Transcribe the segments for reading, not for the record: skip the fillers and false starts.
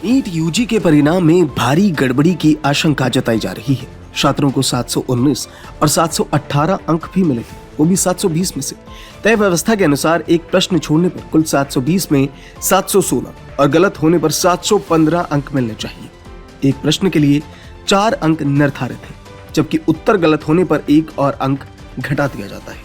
NEET UG के परिणाम में भारी गड़बड़ी की आशंका जताई जा रही है। छात्रों को 719 और 718 अंक भी मिले, वो भी 720 में से। तय व्यवस्था के अनुसार एक प्रश्न छोड़ने पर कुल 720 में 716 और गलत होने पर 715 अंक मिलने चाहिए। एक प्रश्न के लिए 4 अंक निर्धारित है, जबकि उत्तर गलत होने पर 1 और अंक घटा दिया जाता है।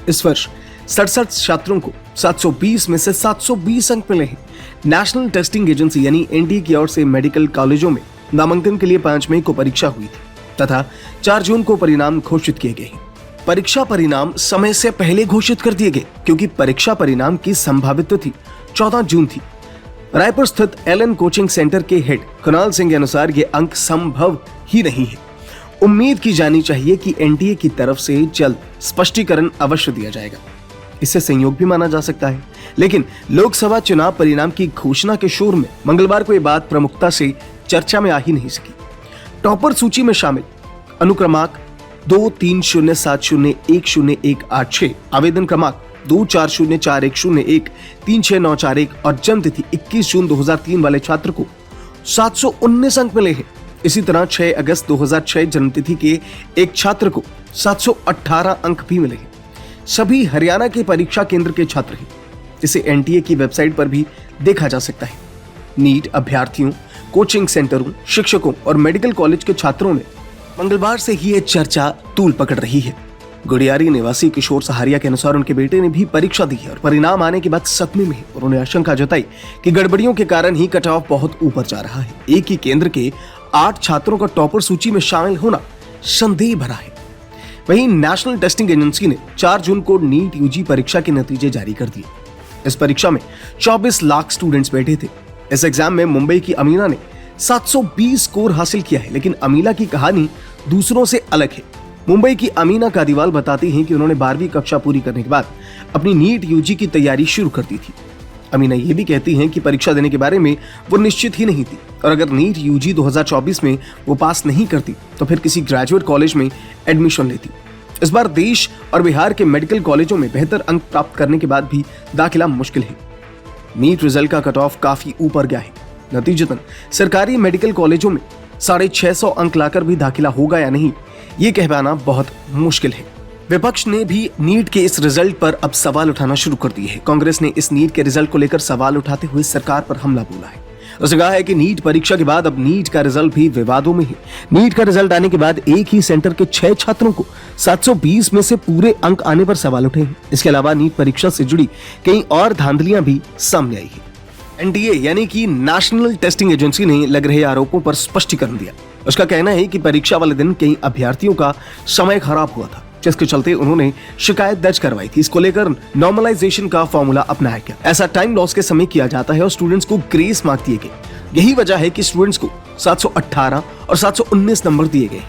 इस वर्ष 67 छात्रों को 720 में से 720 अंक मिले हैं। नेशनल टेस्टिंग एजेंसी यानी एनटीए की ओर से मेडिकल कॉलेजों में नामांकन के लिए 5 मई को परीक्षा हुई थी तथा 4 जून को परिणाम घोषित किए गए हैं। परीक्षा परिणाम समय से पहले घोषित कर दिए गए क्योंकि परीक्षा परिणाम की संभावित तिथि 14 जून थी। रायपुर स्थित एलन कोचिंग सेंटर के हेड कुणाल सिंह के अनुसार ये अंक संभव ही नहीं है। उम्मीद की जानी चाहिए कि एनटीए की तरफ से जल्द स्पष्टीकरण अवश्य दिया जाएगा। इसे संयोग भी माना जा सकता है, लेकिन लोकसभा चुनाव परिणाम की घोषणा के शोर में मंगलवार को यह बात प्रमुखता से चर्चा में आ ही नहीं सकी। टॉपर सूची में शामिल अनुक्रमांक 2307010186, आवेदन क्रमांक 240410136941 और जन्म तिथि 21 जून 2003 वाले छात्र को 719 अंक मिले हैं। इसी तरह 6 अगस्त 2006 जन्मतिथि के एक छात्र को 718 अंक भी मिले हैं। सभी हरियाणा के परीक्षा केंद्र के छात्र हैं। इसे एनटीए की वेबसाइट पर भी देखा जा सकता है। नीट अभ्यर्थियों, कोचिंग सेंटरों, शिक्षकों और मेडिकल कॉलेज के छात्रों में मंगलवार से ही ये चर्चा तूल पकड़ रही है। गुड़ियारी निवासी किशोर सहारिया के अनुसार उनके बेटे ने भी परीक्षा दी है और परिणाम आने के बाद सदमे में है। उन्होंने आशंका जताई कि गड़बड़ियों के कारण ही कट ऑफ बहुत ऊपर जा रहा है। एक ही केंद्र के 8 छात्रों का टॉपर सूची में शामिल होना संदेह भरा है। वहीं नेशनल टेस्टिंग एजेंसी ने 4 जून को नीट यूजी परीक्षा के नतीजे जारी कर दिए। इस परीक्षा में 24 लाख स्टूडेंट्स बैठे थे। इस एग्जाम में मुंबई की अमीना ने 720 स्कोर हासिल किया है, लेकिन अमीना की कहानी दूसरों से अलग है। मुंबई की अमीना कादीवाल बताती हैं कि उन्होंने 12वीं कक्षा पूरी करने के बाद अपनी नीट यूजी की तैयारी शुरू कर दी थी। अमीना ये भी कहती हैं कि परीक्षा देने के बारे में वो निश्चित ही नहीं थी और अगर नीट यूजी 2024 में वो पास नहीं करती तो फिर किसी ग्रेजुएट कॉलेज में एडमिशन लेती। इस बार देश और बिहार के मेडिकल कॉलेजों में बेहतर अंक प्राप्त करने के बाद भी दाखिला मुश्किल है। नीट रिजल्ट का कट ऑफ काफी ऊपर गया है। नतीजतन सरकारी मेडिकल कॉलेजों में 650 अंक लाकर भी दाखिला होगा या नहीं, ये कह पाना बहुत मुश्किल है। विपक्ष ने भी नीट के इस रिजल्ट पर अब सवाल उठाना शुरू कर दिए हैं। कांग्रेस ने इस नीट के रिजल्ट को लेकर सवाल उठाते हुए सरकार पर हमला बोला है। उसने कहा है कि नीट परीक्षा के बाद अब नीट का रिजल्ट भी विवादों में है। नीट का रिजल्ट आने के बाद एक ही सेंटर के 6 छात्रों को 720 में से पूरे अंक आने पर सवाल उठे हैं। इसके अलावा नीट परीक्षा से जुड़ी कई और धांधलियां भी सामने आई है। एनटीए यानी कि नेशनल टेस्टिंग एजेंसी ने लग रहे आरोपों पर स्पष्टीकरण दिया। उसका कहना है कि परीक्षा वाले दिन कई अभ्यर्थियों का समय खराब हुआ था, जिसके चलते उन्होंने शिकायत दर्ज करवाई थी। इसको लेकर नॉर्मलाइजेशन का फॉर्मूला अपनाया गया। ऐसा टाइम लॉस के समय किया जाता है और स्टूडेंट्स को ग्रेस मार्क दिए गए। यही वजह है कि स्टूडेंट्स को 718 और 719 नंबर दिए गए।